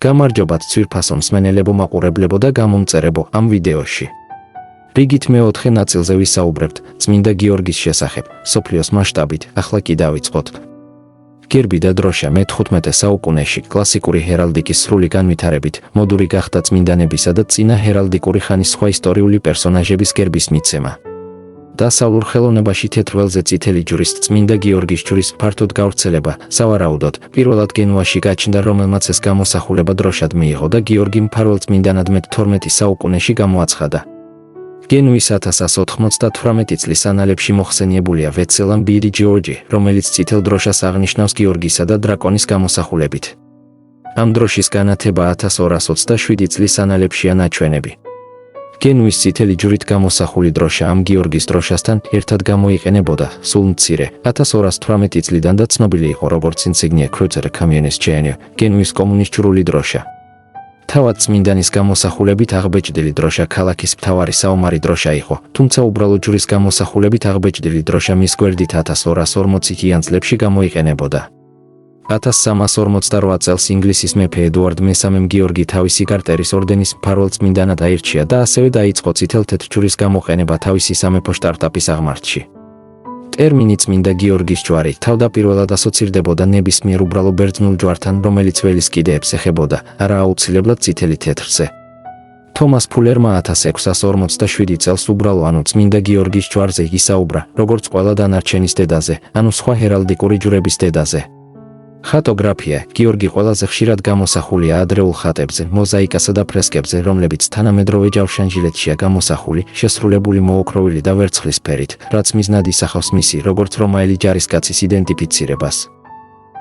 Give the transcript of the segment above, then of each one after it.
გამარჯობათ ძვირფასო მსმენელებო მაყურებლებო და გამომწერებო ამ ვიდეოში. რიგით მეოთხე ნაწილზე ვისაუბრებთ წმინდა გიორგის შესახებ, სოფლიოს მასშტაბით, ახლა კი დავიწყოთ. გერბი და დროშა მე-15 საუკუნეში კლასიკური ჰერალდიკის სრული განვითარებით მოდური გახდა წმინდანებისა და წინა ჰერალდიკური ხანის სხვა ისტორიული პერსონაჟების გერბის მიცემა. დასავლურ ხელოვნებაში თეთრ-ველზე წითელი ჯვრის წმინდა გიორგის ჯვრის ფართოდ გავრცელება, სავარაუდოდ, პირველად გენუაში გაჩნდა, რომელმაც ეს გამოსახულება დროშად მიიღო და გიორგი მფარველ წმინდანად მე-12 საუკუნეში გამოაცხადა. გენუის 1198 წლის ანალებში მოხსენიებულია ვეცელამ ბირი ჯორჯი, რომელიც წითელ დროშას აღნიშნავს გიორგისა და დრაკონის გამოსახულებით. ამ დროშის განათება 1227 წლის ანალებშია ნაჩვენები. გენუის წითელი ჯვრით გამოსახული დროშა ამ გიორგის დროშასთან ერთად გამოიყენებოდა სულ მცირე 1218 წლიდან და ცნობილი იყო როგორც ინსიგნია კრუცერ კამიონის ჩენე, გენუის კომუნის დროშა. თავად წმინდანის გამოსახულებით აღბეჭდილი დროშა ქალაქის მთავარი საომარი დროშა იყო, თუმცა უბრალო ჯვრის გამოსახულებით აღბეჭდილი დროშა მის გვერდით 1240-იან წლებში გამოიყენებოდა. 1348 წელს ინგლისის მეფე ედუარდ მესამემ გიორგი თავისი გარტერის ორდენის მფარველ წმინდანად აირჩია და ასევე დაიწყო წითელ-თეთრ ჯვრის გამოყენება თავისი სამეფო შტარტაპის აღმართში. ტერმინი წმინდა გიორგის ჯვარი თავდაპირველად ასოცირდებოდა ნებისმიერ უბრალო ბერძნულ ჯვართან, რომელიც ველის კიდეებს ეხებოდა, არა აუცილებლად წითელი თეთრზე. თომას ფულერმა 1647 წელს უბრალო წმინდა გიორგის ჯვარზე ისაუბრა, როგორც ყველა დანარჩენის დედაზე, სხვა ჰერალდიკური ჯვრების დედაზე. ხატოგრაფია გიორგი ყველაზე ხშირად გამოსახულია ადრეულ ხატებზე, მოზაიკასა და ფრესკებზე, რომლებიც თანამედროვე ჯავშანჟილეთშია გამოსახული, შესრულებული მოოქროვილი და ვერცხლისფერით, რაც მიზნად ისახავს მისი, როგორც რომაელი ჯარისკაცის იდენტიფიცირებას.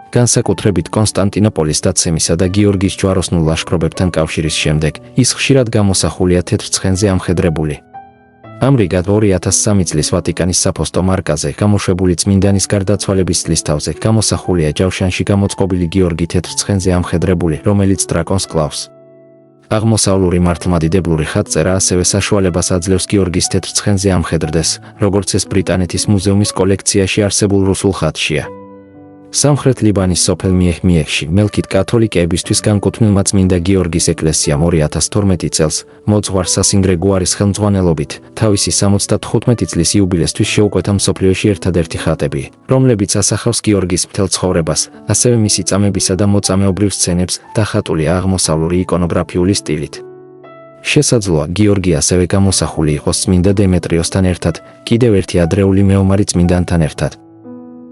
განსაკუთრებით კონსტანტინოპოლის დაცემისა და გიორგის ჯვაროსნულ ლაშქრობებთან კავშირის შემდეგ, ის ხშირად გამოსახულია თეთრ ცხენზე ამხედრებული. ამრიგად 2003 წლის ვატიკანის საფოსტო მარკაზე გამოშვებული წმინდანის გარდაცვალების წლის თავზე გამოსახულია ჯავშანში გამოწყობილი გიორგი თეთრ ცხენზე ამხედრებული, რომელიც დრაკონს კლავს. აღმოსავლური მართლმადიდებლური ხატწერა ასევე საშუალებას აძლევს გიორგის თეთრ ცხენზე ამხედრდეს, როგორც ეს ბრიტანეთის მუზეუმის კოლექციაში არსებულ რუსულ ხატშია. სამხრეთ ლიბანის სოფელ მიეხში მელქით კათოლიკეებისთვის განკუთვნილმა წმინდა გიორგის ეკლესიამ 2012 წელს მოძღვარ სასინგრეგუარის ხელმძღვანელობით თავისი 75 წლის იუბილესთვის შეუკვეთა მსოფლიოში ერთადერთი ხატები, რომლებიც ასახავს გიორგის მთელ ცხოვრებას, ასევე მისი წამებისა და მოწამეობრივ სცენებს, დახატულია აღმოსავლური იკონოგრაფიული სტილით. შესაძლოა გიორგი ასევე გამოსახული იყოს წმინდა დემეტრიოსთან ერთად, კიდევ ერთი ადრეული მეომარი წმინდანთან ერთად.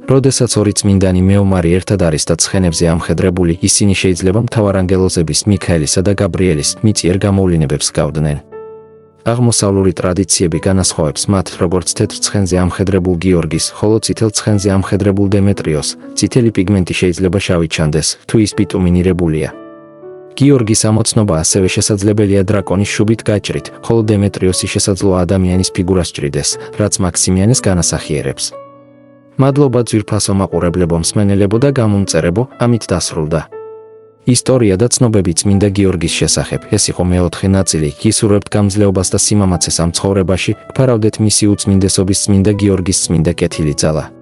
როდესაც ორი წმინდანი მეომარი ერთად არის და ცხენებზე ამხედრებული, ისინი შეიძლება მთავარანგელოზების მიქაელისა და გაბრიელის მიწიერ გამოვლინებებს გავდნენ. აღმოსავლური ტრადიციები განასხვავებს მათ, როგორც თეთრ ცხენზე ამხედრებულ გიორგის, ხოლო წითელ ცხენზე ამხედრებულ დემეტრიოს, წითელი პიგმენტი შეიძლება შავი ჩანდეს, თუ ის ბიტუმინირებულია. გიორგის ამოცნობა ასევე შესაძლებელია დრაკონის შუბით გაჭრით, ხოლო დემეტრიოსი შესაძლოა ადამიანის ფიგურას ჭრიდეს, რაც მაქსიმიანეს განასახიერებს. მადლობა ძვირფასო მაყურებლებო მსმენელებო და გამომწერებო, ამით დასრულდა. ისტორია და ცნობები წმინდა გიორგის შესახებ. ეს იყო მეოთხე ნაწილი. გისურვებთ გამძლეობას და სიმამაცეს ამ ცხოვრებაში, გვფარავდეთ მისი უწმინდესობის წმინდა გიორგის წმინდა კეთილი ძალა.